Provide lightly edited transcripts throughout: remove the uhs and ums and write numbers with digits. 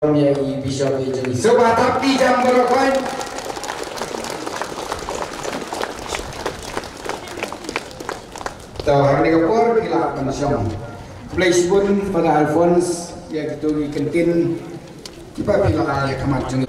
yang bisa dijadi sebab tapi jam berapa tahu hari ini kapur kita akan siang place pun pada Alphonse yang itu di kantin kita pilih ya kemana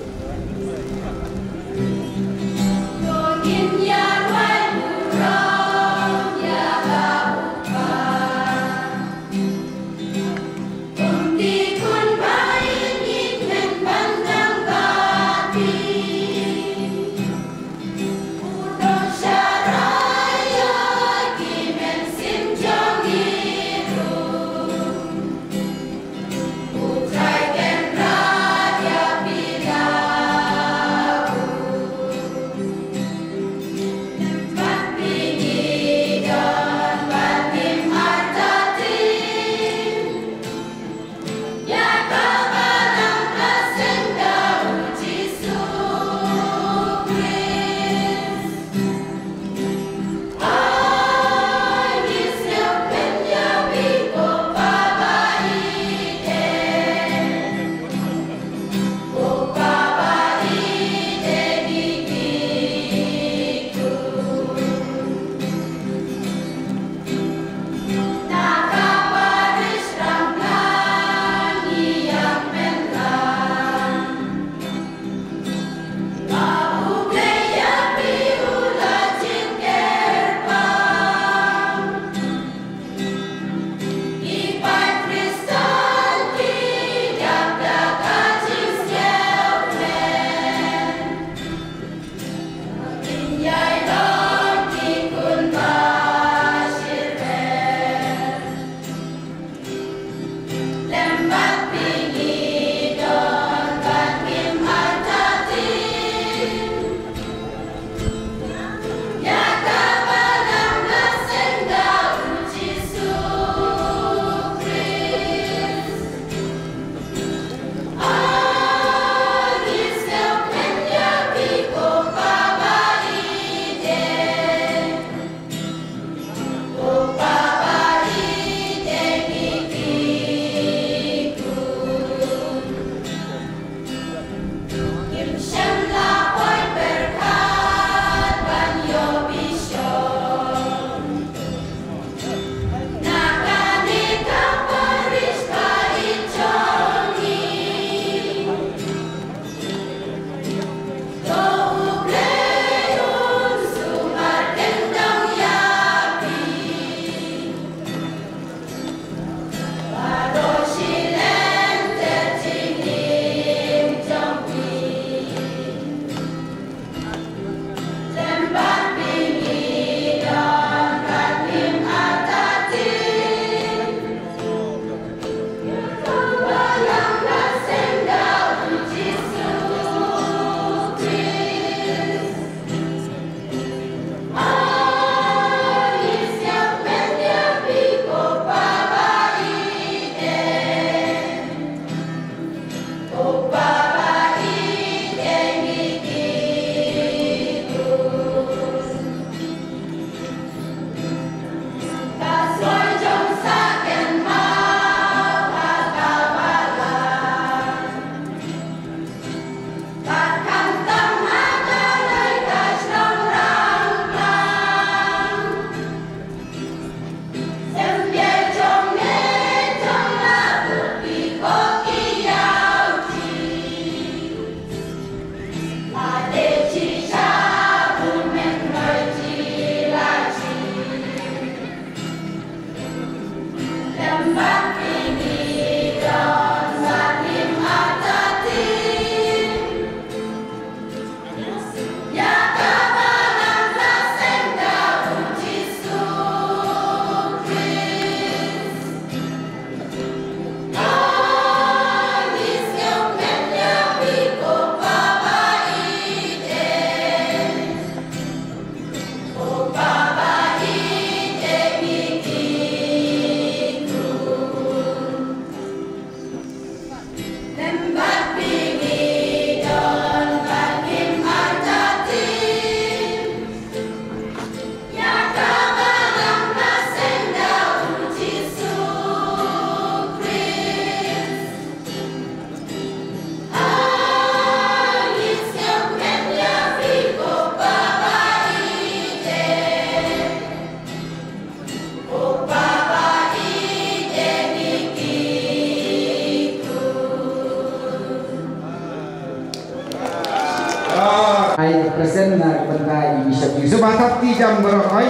present na kepada Bishop Sebab hati jam berokoi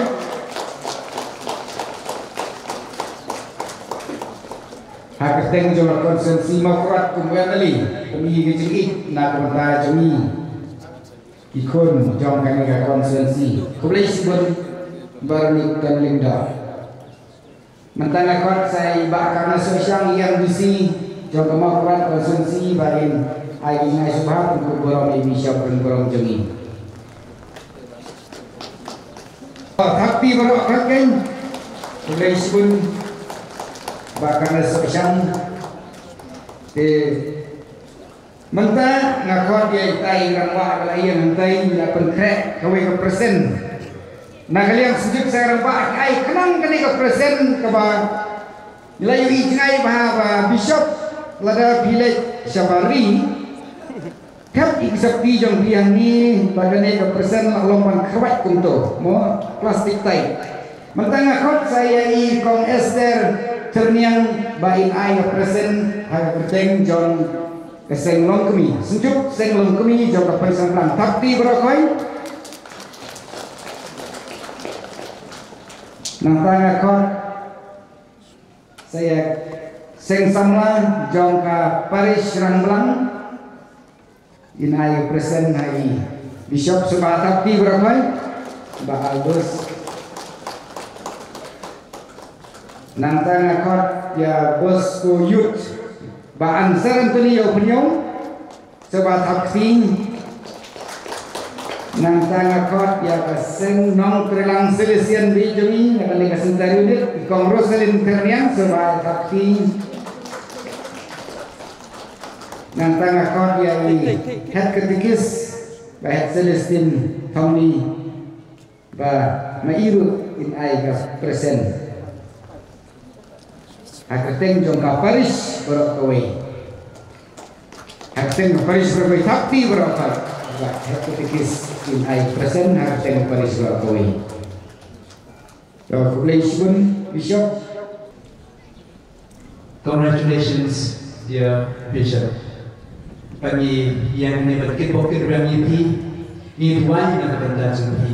Hak keteng jawab konsensi makurat kumpulan tali kami kecil nak kepada kami ikon jom kami ke konsensi kembali sebut bernikah linda mentang akot saya bakal sosial yang bisi jom makurat konsensi barin hari ini subhan untuk borong Bishop dan borong jemi tapi borong kakek kembali sebut bakal sosial mentah ngakot dia tai rambak kalian mentai ya penkrek kawai ke present nah kalian sejuk saya rambak ai kenang kali ke present ke ba layu ijnai bah Bishop lada village Syabari kap iksapi jong biang ni bagane ke present lomban khawat kunto mo plastik tai mentah ngakot saya i kong Esther terniang bain ai present harga penting John keseng long kami sejuk seng long kami jom kapai sanglang tapi berokoi nantang akot saya seng samla jom ka Paris Rangbelang in ai present hai Bishop sebab tapi berokoi bagus nantang akot ya bosku youth ba answer antoni opinion sebab hakting nantang akot ya kaseng nong trelang selesian di jumi akan kaseng tarunit kongros selin terniang sebab hakting nantang akot ya head ketikis ba head selestin thongni ba mairu in ai ka present Hakateng jong ka Paris berokoi. Hakateng Paris berokoi tapi berokoi. Hakitikis in ai present hakateng Paris berokoi. Congratulations, Bishop. Congratulations, dear Bishop. Bagi yang menyebutkan pokok rami pi, ini tuan yang berbentuk jumpi.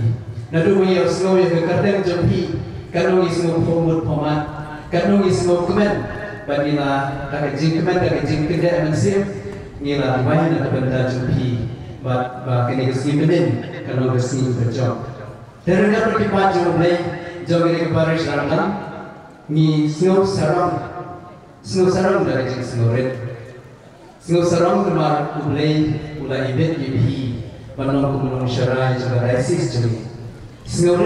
Nadu yang slow yang berkata jumpi, kalau ismu format format. Kanong ismo komen badila takajing komen takajing keda manusia nila dibayan atau benda jumpi ba kene kesini beden kanong kesini berjob terus berkipat jom play jom ini kepada Rangbelang ni snow sarong dari jenis snow sarong kemar ulai ibet yuhi banong kumunong syarai juga raisis jumi snow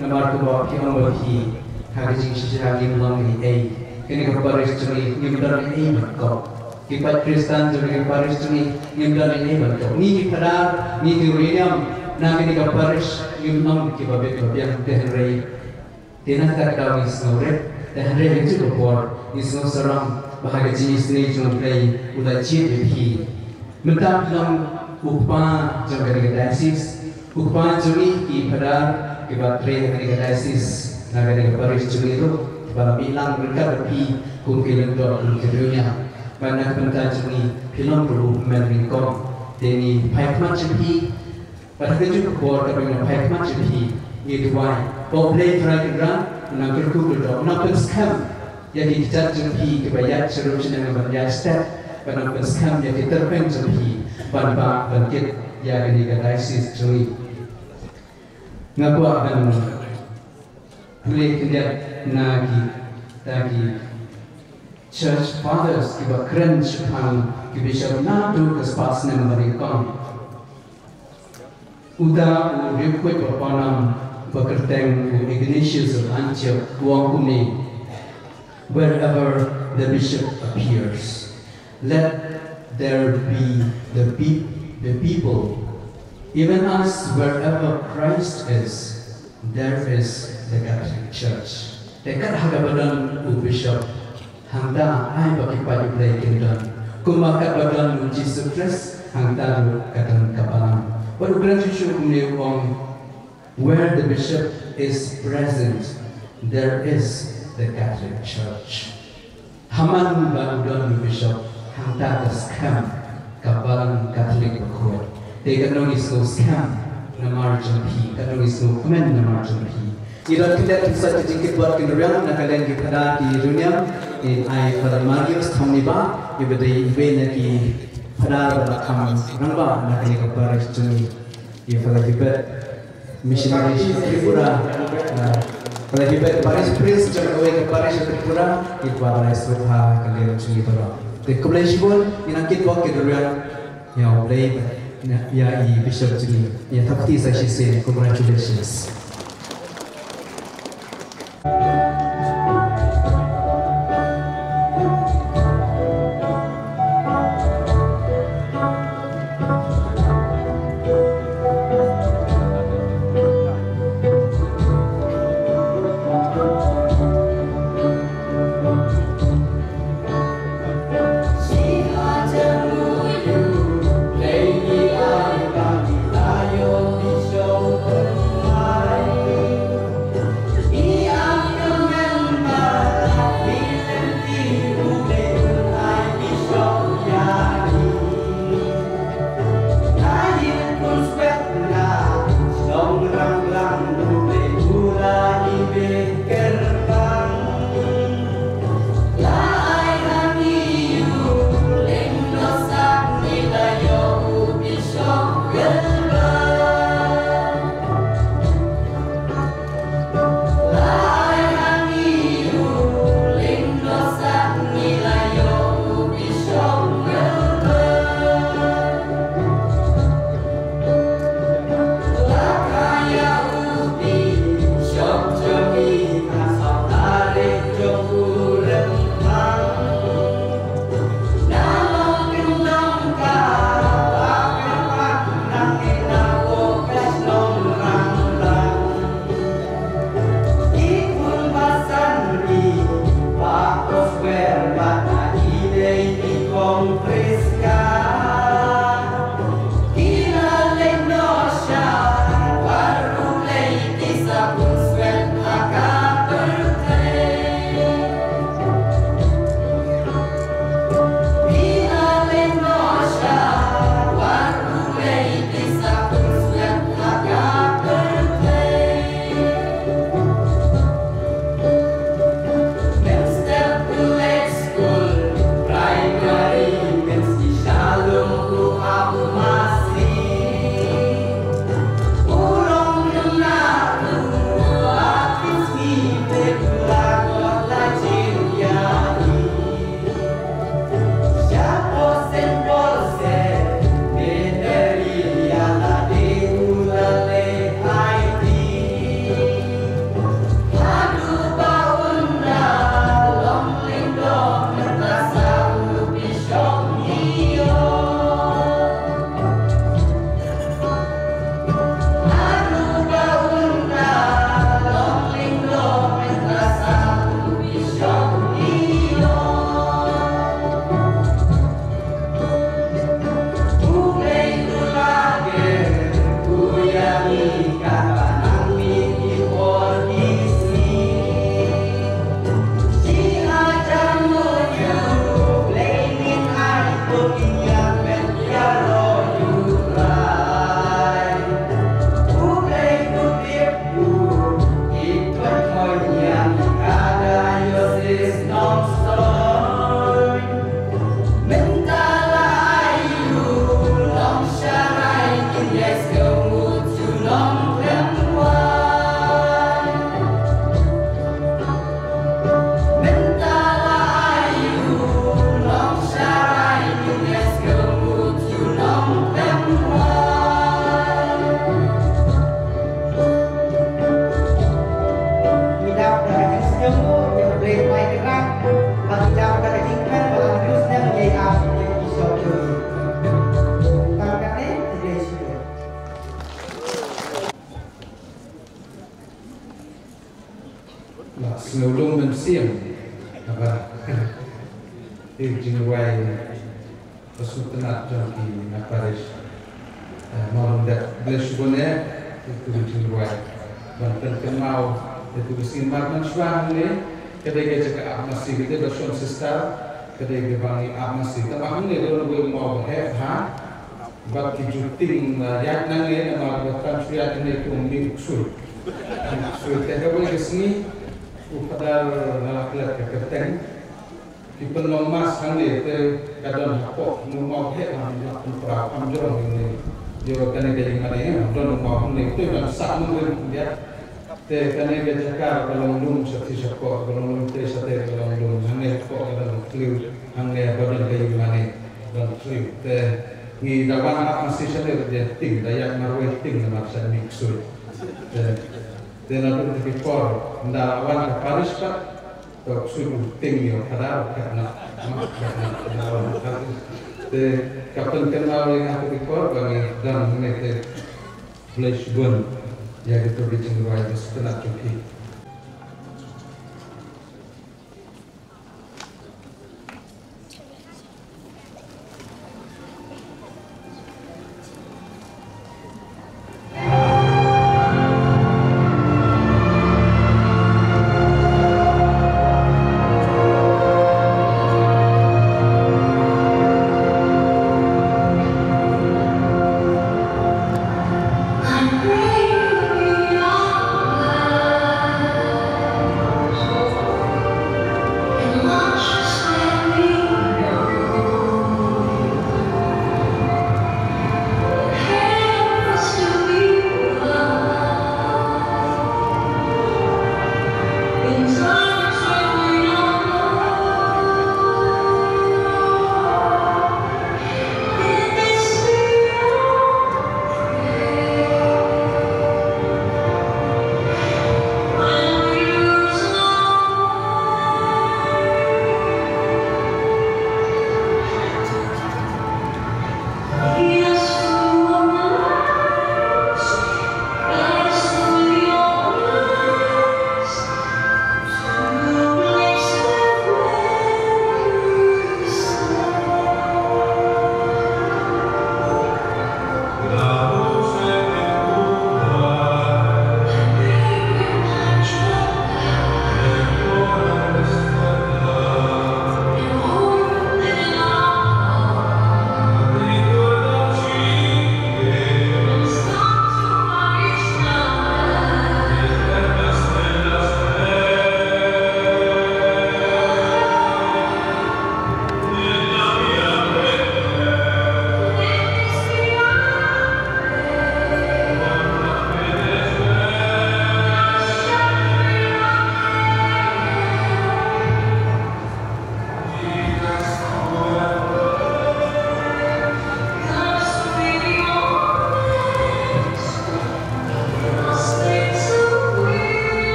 kemar kubawa kiong bahi Hagajing sejarah yang long ini, kini keparis curi nyimdan ini berkau. Kipat Kristen curi keparis curi nyimdan ini berkau. Ni kipadar, ni tiuriam, nama ni keparis nyimdan kibabet babian tehenrei. Tenang tak tahu isnore, tehenrei itu berkuat. Isnor serang bahagia jenis ni cuma play udah cip lebih. Mentang long upah jam kedekatsis, upah curi kipadar kibat trei kedekatsis. Naga Paris juga itu pada bilang mereka lebih kumpulan doa keduanya. Banyak pentas ini film perlu menikam. Deni paik macam ini pada kejutan buat dengan paik macam ini. Itu why popular terakhir nak berkumpul doa. Nak penskam jadi kita jumpi kebayat solusi dengan banyak step. Pada penskam jadi terpen jumpi pada bangkit yang dikatakan curi. Ngabuat dan boleh kendak nagi church fathers kiba keren Jepang kibisha nadu kespas nama mereka udah request berpanam bekerteng Ignatius of Antioch Wangkuni wherever the bishop appears let there be the people even us wherever Christ is there is the Catholic Church. Dekat harga badan Bishop hangda ai bagi paju play kindan. Kumakat badan Jesus Christ hangda katan kapalang. But gratitude on where the bishop is present, there is the Catholic Church. Haman badan Bishop hangda scam kapalang Catholic berkuat. Dekat nongis scam namar jumpi kan isu komen namar jumpi irat kita bisa jingkit buat kendaraan nak kalian kita di dunia in ai pada magius thomniba ibadai ibena ki pada rakam rangba nak kalian kabar jumi ia pada hibat missionary Tripura pada hibat Paris Prince jangan awak Paris Tripura itu pada isbah kalian jumi pada Congratulations inangkit buat kendaraan yang boleh ya I Bishop Juli ya takti saya say congratulations. Sebelum mensiam apa jinway Sultanat Joki Naparish malam dah belasubone itu jinway banten kenal itu mesin marman suang ni kedai kerja masih kita berson sister kedai bangi masih tapi ni kalau boleh mau have ha bab juting yak nang le nama bakam suya tene ko mi usul te ko ke sini upadar nalaklat ke keteng di pelomas hang le te kadon hapok mu mau he am pra am jorong ni yo kane ke ngane don mau hang le te kan sak mu dia te kane ke jakar kalong lum sati sakko kalong lum te sate kalong lum hang le ko kalong kliu hang le badon ke ngane don kliu te ni dawan apa masih saya kerja ting dayak marwah ting nama saya mixur dan lalu di por dawan Paris pak tak suruh ting yo kadar karena dawan Paris de kapan kenal yang aku di por bagi dan mereka Lisbon yang itu di Januari setelah cuti